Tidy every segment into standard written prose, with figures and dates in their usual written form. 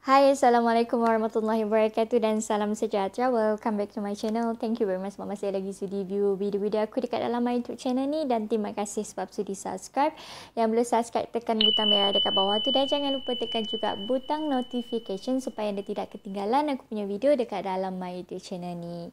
Hai, Assalamualaikum warahmatullahi wabarakatuh dan salam sejahtera. Welcome back to my channel. Thank you very much sebab masih lagi sudi view video-video aku dekat dalam my YouTube channel ni. Dan terima kasih sebab sudi subscribe. Yang belum subscribe, tekan butang merah dekat bawah tu. Dan jangan lupa tekan juga butang notification supaya anda tidak ketinggalan aku punya video dekat dalam my YouTube channel ni.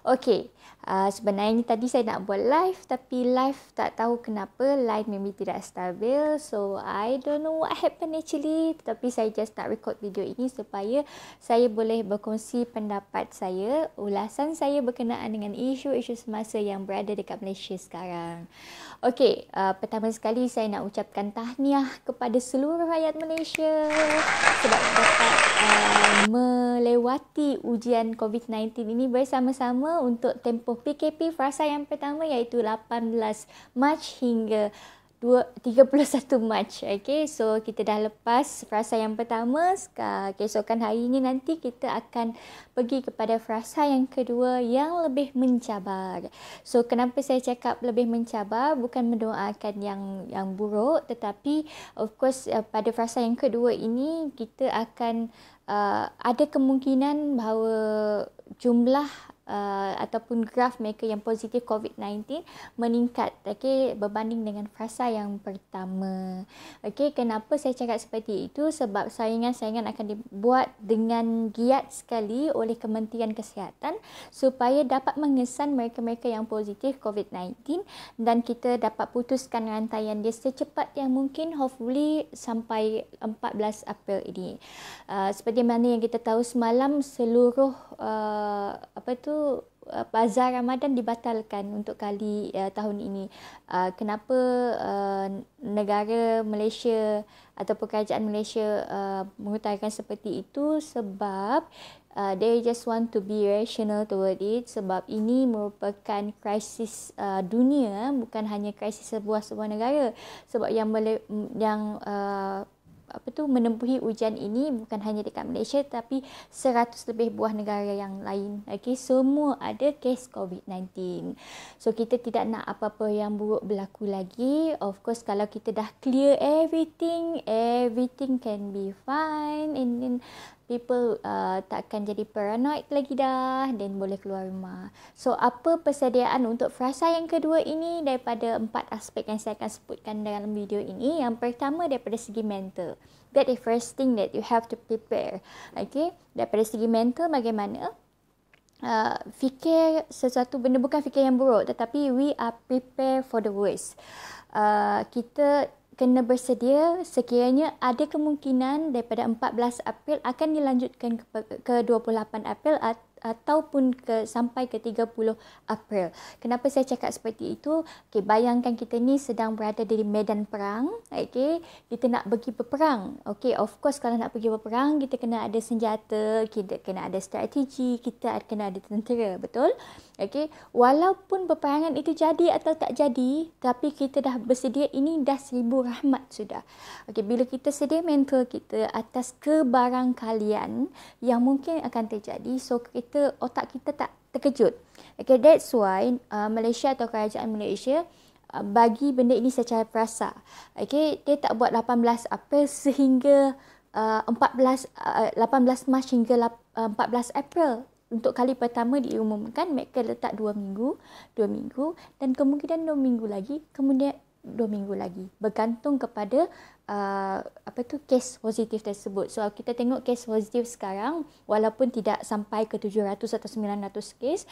Okay, sebenarnya tadi saya nak buat live. Tapi live tak tahu kenapa line maybe tidak stabil. So, I don't know what happened actually. Tapi saya just nak record video ini supaya saya boleh berkongsi pendapat saya, ulasan saya berkenaan dengan isu-isu semasa yang berada dekat Malaysia sekarang. Okey, pertama sekali saya nak ucapkan tahniah kepada seluruh rakyat Malaysia sebab dapat melewati ujian COVID-19 ini bersama-sama untuk tempoh PKP fasa yang pertama iaitu 18 Mac hingga 31 Mac. Okay, so kita dah lepas frasa yang pertama. Keesokan hari ini nanti kita akan pergi kepada frasa yang kedua yang lebih mencabar. So kenapa saya cakap lebih mencabar, bukan mendoakan yang buruk, tetapi of course pada frasa yang kedua ini kita akan ada kemungkinan bahawa jumlah ataupun graf mereka yang positif COVID-19 meningkat, okay, berbanding dengan fasa yang pertama. Okay, kenapa saya cakap seperti itu? Sebab saingan-saingan akan dibuat dengan giat sekali oleh Kementerian Kesihatan supaya dapat mengesan mereka-mereka yang positif COVID-19 dan kita dapat putuskan rantaian dia secepat yang mungkin, hopefully sampai 14 April ini. Seperti mana yang kita tahu semalam seluruh bazar Ramadan dibatalkan untuk kali tahun ini. Kenapa negara Malaysia ataupun kerajaan Malaysia mengutarakan seperti itu? Sebab they just want to be rational toward it, sebab ini merupakan krisis dunia, bukan hanya krisis sebuah negara. Sebab yang menempuhi ujian ini bukan hanya dekat Malaysia tapi 100 lebih buah negara yang lain. Okay, semua ada kes COVID-19. So kita tidak nak apa-apa yang buruk berlaku lagi. Of course kalau kita dah clear everything can be fine, and then people takkan jadi paranoid lagi dah, dan boleh keluar rumah. So apa persediaan untuk frasa yang kedua ini daripada 4 aspek yang saya akan sebutkan dalam video ini? Yang pertama daripada segi mental. That is first thing that you have to prepare. Okay, daripada segi mental bagaimana? Fikir sesuatu benda, bukan fikir yang buruk, tetapi we are prepare for the worst. Kita kena bersedia sekiranya ada kemungkinan daripada 14 April akan dilanjutkan ke 28 April ataupun sampai ke 30 April. Kenapa saya cakap seperti itu? Okay, bayangkan kita ni sedang berada di medan perang. Okay, kita nak pergi berperang. Okay, of course kalau nak pergi berperang kita kena ada senjata, kita kena ada strategi, kita kena ada tentera, betul? Okay, walaupun peperangan itu jadi atau tak jadi, tapi kita dah bersedia, ini dah 1000 rahmat sudah. Okay, bila kita sedia mental kita atas kebarangkalian yang mungkin akan terjadi, so otak kita tak terkejut. Okay, that's why Malaysia atau kerajaan Malaysia bagi benda ini secara frasa. Okay, dia tak buat 18 April sehingga 18 Mac hingga 14 April. Untuk kali pertama diumumkan mereka letak 2 minggu dan kemungkinan 2 minggu lagi, kemudian 2 minggu lagi, bergantung kepada kes positif tersebut. So kita tengok kes positif sekarang walaupun tidak sampai ke 700 atau 900 kes,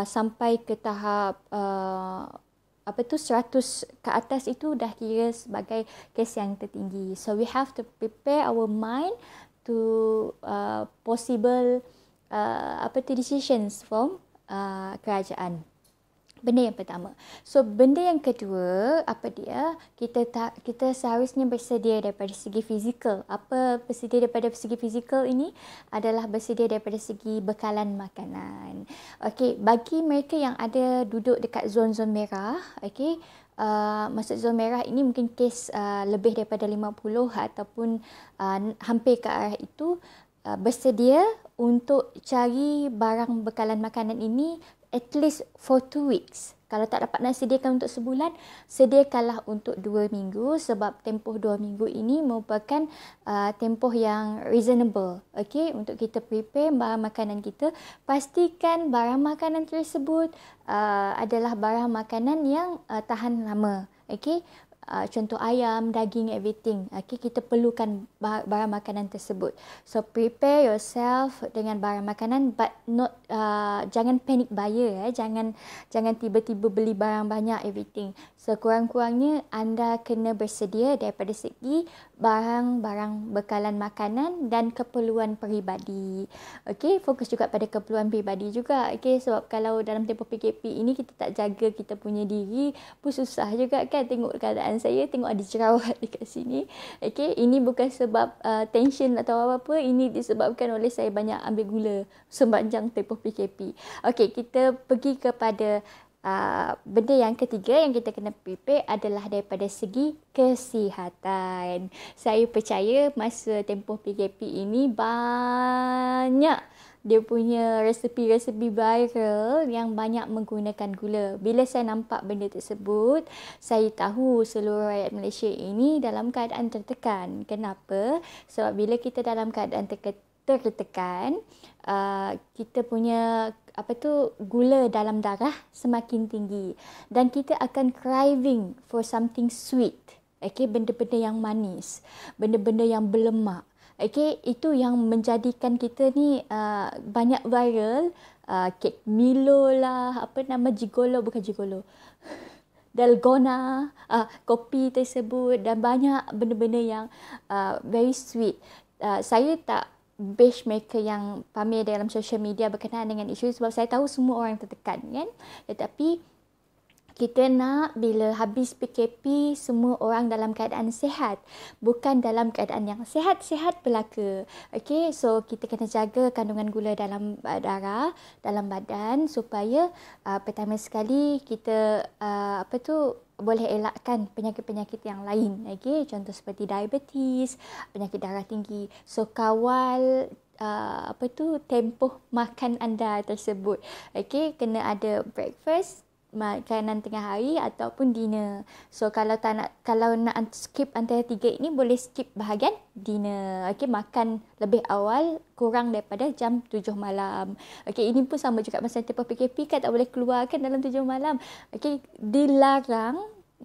sampai ke tahap 100 ke atas itu dah kira sebagai kes yang tertinggi. So we have to prepare our mind to possible decisions from kerajaan. Benda yang pertama. So benda yang kedua, apa dia? Kita seharusnya bersedia daripada segi fizikal. Apa bersedia daripada segi fizikal ini? Adalah bersedia daripada segi bekalan makanan. Okey, bagi mereka yang ada duduk dekat zon-zon merah, okey, maksud zon merah ini mungkin kes lebih daripada 50 ataupun hampir ke arah itu, bersedia untuk cari barang bekalan makanan ini at least for 2 weeks. Kalau tak dapat nak sediakan untuk sebulan, sediakanlah untuk 2 minggu sebab tempoh 2 minggu ini merupakan tempoh yang reasonable. Okey, untuk kita prepare barang makanan kita, pastikan barang makanan tersebut adalah barang makanan yang tahan lama. Okey. Contoh ayam, daging, everything. Okay, kita perlukan barang makanan tersebut. So prepare yourself dengan barang makanan, but not jangan panic buyer. Jangan tiba-tiba beli barang banyak, everything. So kurang-kurangnya anda kena bersedia daripada segi barang-barang bekalan makanan dan keperluan peribadi. Okay, fokus juga pada keperluan peribadi juga. Okay, sebab kalau dalam tempoh PKP ini kita tak jaga kita punya diri pun susah juga kan. Tengok keadaan saya, tengok ada jerawat dekat sini. Okay, ini bukan sebab tension atau apa-apa. Ini disebabkan oleh saya banyak ambil gula sepanjang tempoh PKP. Okay, kita pergi kepada benda yang ketiga yang kita kena prepare adalah daripada segi kesihatan. Saya percaya masa tempoh PKP ini banyak dia punya resepi-resepi viral yang banyak menggunakan gula. Bila saya nampak benda tersebut, saya tahu seluruh rakyat Malaysia ini dalam keadaan tertekan. Kenapa? Sebab bila kita dalam keadaan tertekan, kita punya gula dalam darah semakin tinggi dan kita akan craving for something sweet. Okay, benda-benda yang manis, benda-benda yang berlemak. Okay, itu yang menjadikan kita ni banyak viral. Kek Milo lah, Gigolo, bukan Gigolo. Dalgona, kopi tersebut dan banyak benda-benda yang very sweet. Saya tak bash mereka yang pamer dalam social media berkenaan dengan isu sebab saya tahu semua orang tertekan kan. Tetapi kita nak bila habis PKP semua orang dalam keadaan sihat, bukan dalam keadaan yang sihat-sihat belaka. Okey, so kita kena jaga kandungan gula dalam darah, dalam badan supaya pertama sekali kita boleh elakkan penyakit-penyakit yang lain. Okey, contoh seperti diabetes, penyakit darah tinggi. So kawal tempoh makan anda tersebut. Okey, kena ada breakfast, makanan tengah hari ataupun dinner. So kalau nak skip antara tiga ini, boleh skip bahagian dinner. Okey, makan lebih awal kurang daripada jam 7 malam. Okey, ini pun sama juga masa tempoh PKP kan, tak boleh keluar kan dalam 7 malam. Okey, dilarang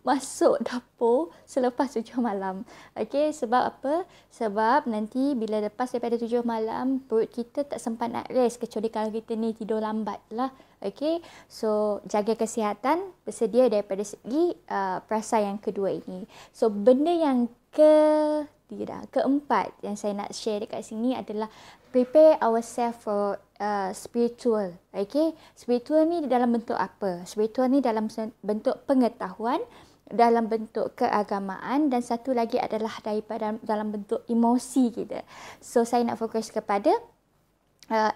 masuk dapur selepas 7 malam. Okey, sebab apa? Sebab nanti bila lepas daripada 7 malam, perut kita tak sempat nak rest kecuali kalau kita ni tidur lambat lah. Okey, so jaga kesihatan, bersedia daripada segi perasa yang kedua ini. So benda yang keempat yang saya nak share dekat sini adalah prepare ourselves for spiritual. Okay, spiritual ni dalam bentuk apa? Spiritual ni dalam bentuk pengetahuan, dalam bentuk keagamaan, dan satu lagi adalah dalam bentuk emosi kita. So saya nak fokus kepada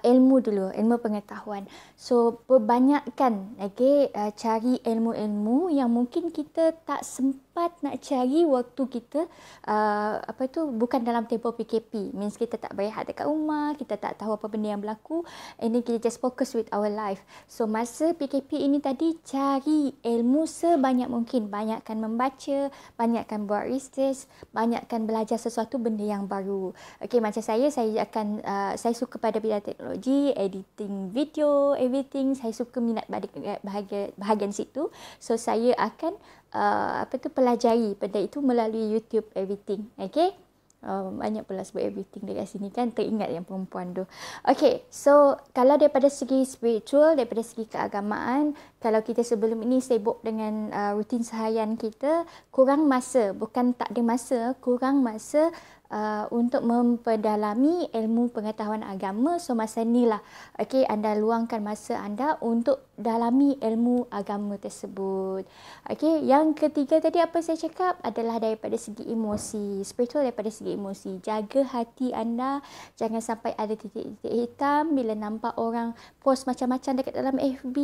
ilmu dulu, ilmu pengetahuan. So perbanyakkan cari ilmu-ilmu yang mungkin kita tak sempat nak cari waktu kita bukan dalam tempoh PKP. Means kita tak berehat dekat rumah, kita tak tahu apa benda yang berlaku, and then kita just focus with our life. So masa PKP ini tadi, cari ilmu sebanyak mungkin. Banyakkan membaca, banyakkan buat research, banyakkan belajar sesuatu benda yang baru. Okay, macam saya akan saya suka pada bidang teknologi, editing video, everything. Saya suka minat bahagian situ. So saya akan pelajari benda itu melalui YouTube, everything. Okay, banyak pula sebut everything dekat sini kan, teringat yang perempuan tu. Okay, so kalau daripada segi spiritual, daripada segi keagamaan, kalau kita sebelum ini sibuk dengan rutin seharian kita, kurang masa, bukan tak ada masa, kurang masa untuk memperdalami ilmu pengetahuan agama. So masa inilah anda luangkan masa anda untuk dalami ilmu agama tersebut. Yang ketiga tadi apa saya cakap adalah daripada segi emosi, spiritual daripada segi emosi. Jaga hati anda, jangan sampai ada titik-titik hitam bila nampak orang post macam-macam dekat dalam FB,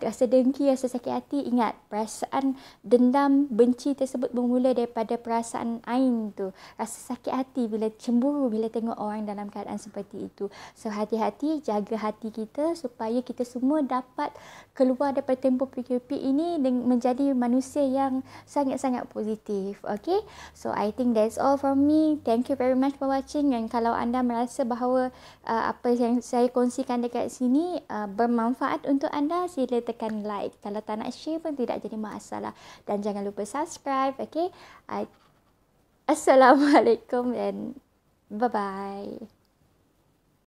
rasa dengki, rasa sakit hati. Ingat, perasaan dendam, benci tersebut bermula daripada perasaan ain tu, rasa rasa sakit hati bila cemburu bila tengok orang dalam keadaan seperti itu. So hati-hati, jaga hati kita supaya kita semua dapat keluar daripada tempoh PKP ini menjadi manusia yang sangat-sangat positif. Okay, so I think that's all from me. Thank you very much for watching, dan kalau anda merasa bahawa apa yang saya kongsikan dekat sini bermanfaat untuk anda, sila tekan like. Kalau tak nak share pun tidak jadi masalah, dan jangan lupa subscribe. Okay, Assalamualaikum and bye-bye.